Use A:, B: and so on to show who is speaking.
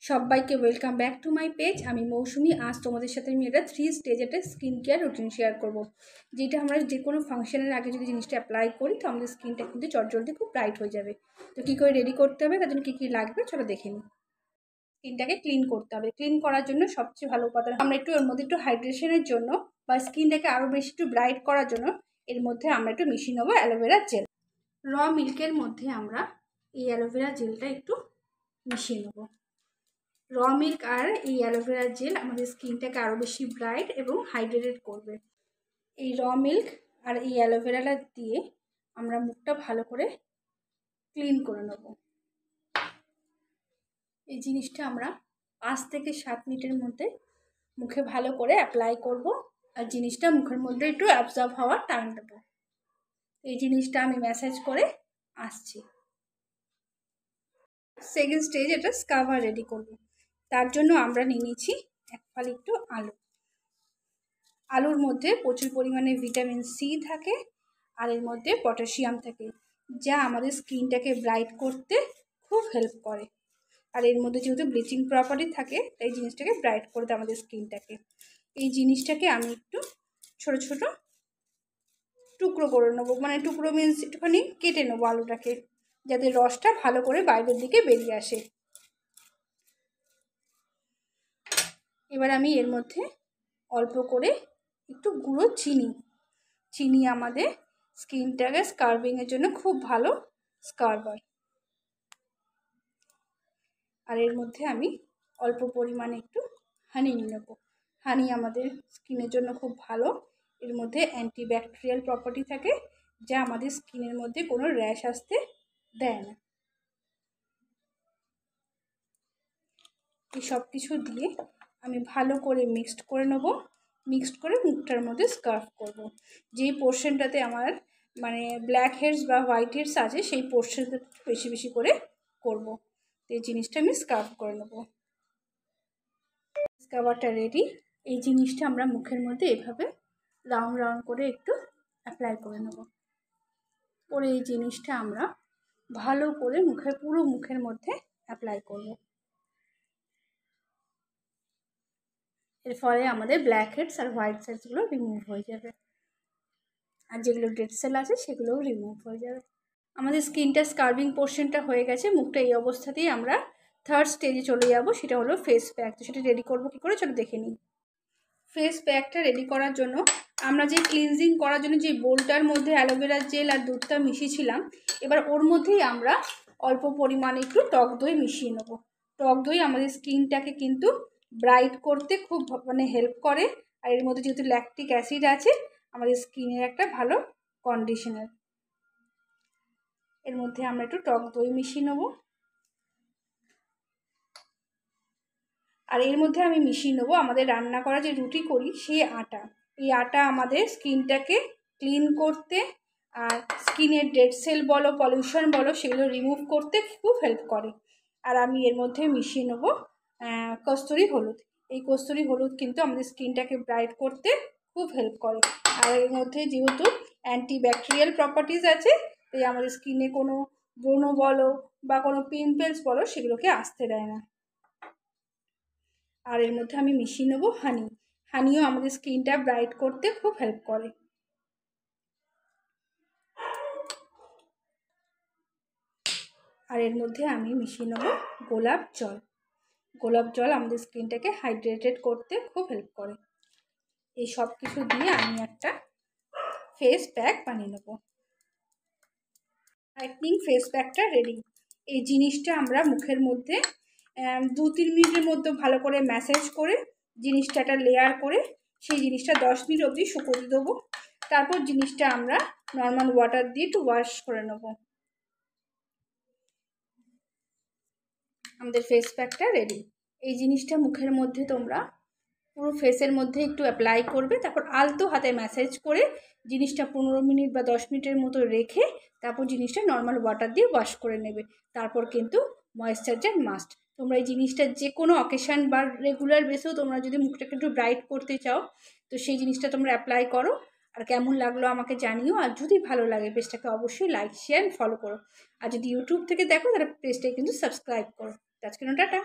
A: সবাইকে welcome back to my page. আমি মৌসুমি। আজ তোমাদের সাথে আমি একটা 3 স্টেজ একটা স্কিন কেয়ার রুটিন শেয়ার করব, যেটা আমরা যে কোনো ফাংশনের আগে যদি জিনিসটা অ্যাপ্লাই করি তো আমাদের স্কিনটা কিন্তু চটজলদি খুব ব্রাইট হয়ে যাবে। তো কী করে রেডি করতে হবে, তার জন্য কী কী লাগবে চলো দেখে নিই। স্কিনটাকে ক্লিন করতে হবে। ক্লিন করার জন্য সবচেয়ে ভালো উপাদান আমরা একটু ওর মধ্যে একটু হাইড্রেশনের জন্য বা স্কিনটাকে আরও বেশি একটু ব্রাইট করার জন্য এর মধ্যে আমরা একটু মিশিয়ে নেবো অ্যালোভেরা জেল। র মিল্কের মধ্যে আমরা এই অ্যালোভেরা জেলটা একটু মিশিয়ে নেবো। র মিল্ক আর এই অ্যালোভেরা জেল আমাদের স্কিনটাকে আরও বেশি ব্রাইট এবং হাইড্রেটেড করবে। এই র মিল্ক আর এই অ্যালোভেরাটা দিয়ে আমরা মুখটা ভালো করে ক্লিন করে নেব। এই জিনিসটা আমরা 5 থেকে 7 মিনিটের মধ্যে মুখে ভালো করে অ্যাপ্লাই করব, আর জিনিসটা মুখের মধ্যে একটু অ্যাবজর্ব হওয়ার টাইম দেব। এই জিনিসটা আমি ম্যাসাজ করে আসছি। সেকেন্ড স্টেজ এটা স্কাবার রেডি করব। তার জন্য আমরা নিয়ে নিচ্ছি এক ফালি একটু আলু। আলুর মধ্যে প্রচুর পরিমাণে ভিটামিন সি থাকে আর এর মধ্যে পটাশিয়াম থাকে, যা আমাদের স্কিনটাকে ব্রাইট করতে খুব হেল্প করে। আর এর মধ্যে যেহেতু ব্লিচিং প্রপার্টি থাকে তাই জিনিসটাকে ব্রাইট করে দেয় আমাদের স্কিনটাকে। এই জিনিসটাকে আমি একটু ছোট ছোট টুকরো করে নেবো, মানে টুকরো মিন্স একটুখানি কেটে নেবো আলুটাকে, যাতে রসটা ভালো করে বাইরের দিকে বেরিয়ে আসে। এবার আমি এর মধ্যে অল্প করে একটু গুঁড়ো চিনি আমাদের স্কিনটাকে স্কার্বিংয়ের জন্য খুব ভালো স্কার্বার। আর এর মধ্যে আমি অল্প পরিমাণে একটু হানি নিয়ে নেবো। হানি আমাদের স্কিনের জন্য খুব ভালো। এর মধ্যে অ্যান্টিব্যাকটেরিয়াল প্রপার্টি থাকে, যা আমাদের স্কিনের মধ্যে কোনো র্যাশ আসতে দেয় না। এই সব কিছু দিয়ে আমি ভালো করে মিক্সড করে নেবো। মিক্সড করে মুখটার মধ্যে স্কার্ফ করব। যেই পোর্শনটাতে আমার মানে ব্ল্যাক হেডস বা হোয়াইট হেডস আছে সেই পোর্শনটা বেশি বেশি করে করব। তো এই জিনিসটা আমি স্কার্ফ করে নেব। স্কার্ফটা রেডি। এই জিনিসটা আমরা মুখের মধ্যে এভাবে রাউন্ড রাউন্ড করে একটু অ্যাপ্লাই করে নেব। পরে এই জিনিসটা আমরা ভালো করে পুরো মুখের মধ্যে অ্যাপ্লাই করব। এর ফলে আমাদের black heads are white হেডসগুলো remove হয়ে যাবে, আর যেগুলো ডেড সেল আছে সেগুলোও রিমুভ হয়ে যাবে। আমাদের স্কিনটা স্কার্বিং পোর্শনটা হয়ে গেছে। মুখটা এই অবস্থাতেই আমরা থার্ড স্টেজে চলে যাব, সেটা হলো ফেস প্যাক। তো সেটা রেডি করবো কী করে চলো দেখে নিই। ফেস প্যাকটা রেডি করার জন্য আমরা যে ক্লিনজিং করার জন্য যে বোলটার মধ্যে অ্যালোভেরা জেল আর দুধটা মিশিয়েছিলাম, এবার ওর মধ্যেই আমরা অল্প পরিমাণে একটু টক দই মিশিয়ে নেব। টক দই আমাদের স্কিনটাকে কিন্তু ব্রাইট করতে খুব হেল্প করে। আর এর মধ্যে যেহেতু ল্যাকটিক অ্যাসিড আছে, আমাদের স্কিনের একটা ভালো কন্ডিশনার। এর মধ্যে আমরা একটু টক দই মিশিয়ে নেব। আর এর মধ্যে আমি মিশিয়ে নেবো আমাদের রান্না করা যে রুটি করি সেই আটা। এই আটা আমাদের স্কিনটাকে ক্লিন করতে আর স্কিনের ডেড সেল বলো পলিউশন বলো সেগুলো রিমুভ করতে খুব হেল্প করে। আর আমি এর মধ্যে মিশিয়ে নেবো কস্তুরি হলুদ। এই কস্তুরি হলুদ কিন্তু আমাদের স্কিনটাকে ব্রাইট করতে খুব হেল্প করে। আর এর মধ্যে যেহেতু অ্যান্টিব্যাকটেরিয়াল প্রপার্টিজ আছে, তাই আমাদের স্কিনে কোনো ব্রণ বলো বা কোনো পিম্পলস বলো সেগুলোকে আসতে দেয় না। আর এর মধ্যে আমি মিশিয়ে নেবো হানি। হানিও আমাদের স্কিনটা ব্রাইট করতে খুব হেল্প করে। আর এর মধ্যে আমি মিশিয়ে নেবো গোলাপ জল। গোলাপ জল আমাদের স্কিনটাকে হাইড্রেটেড করতে খুব হেল্প করে। এই সব কিছু দিয়ে আমি একটা ফেস প্যাক বানিয়ে নেবো। ব্রাইটনিং ফেস প্যাকটা রেডি। এই জিনিসটা আমরা মুখের মধ্যে 2-3 মিনিটের মধ্যে ভালো করে ম্যাসাজ করে জিনিসটা একটা লেয়ার করে সেই জিনিসটা 10 মিনিট অবধি শুকোতে দেবো। তারপর জিনিসটা আমরা নর্মাল ওয়াটার দিয়ে একটু ওয়াশ করে নেব। আমাদের ফেস প্যাকটা রেডি। এই জিনিসটা মুখের মধ্যে তোমরা পুরো ফেসের মধ্যে একটু অ্যাপ্লাই করবে, তারপর আলতো হাতে ম্যাসাজ করে জিনিসটা 15 মিনিট বা 10 মিনিটের মতো রেখে তারপর জিনিসটা নর্মাল ওয়াটার দিয়ে ওয়াশ করে নেবে। তারপর কিন্তু ময়েশ্চারাইজার মাস্ট। তোমরা এই জিনিসটা যে কোনো অকেশান বা রেগুলার বেসেও তোমরা যদি মুখটাকে একটু ব্রাইট করতে চাও তো সেই জিনিসটা তোমরা অ্যাপ্লাই করো। আর কেমন লাগলো আমাকে জানিও। আর যদি ভালো লাগে পেজটাকে অবশ্যই লাইক শেয়ার ফলো করো। আর যদি ইউটিউব থেকে দেখো তাহলে পেজটাকে কিন্তু সাবস্ক্রাইব করো। আজকের টাটা।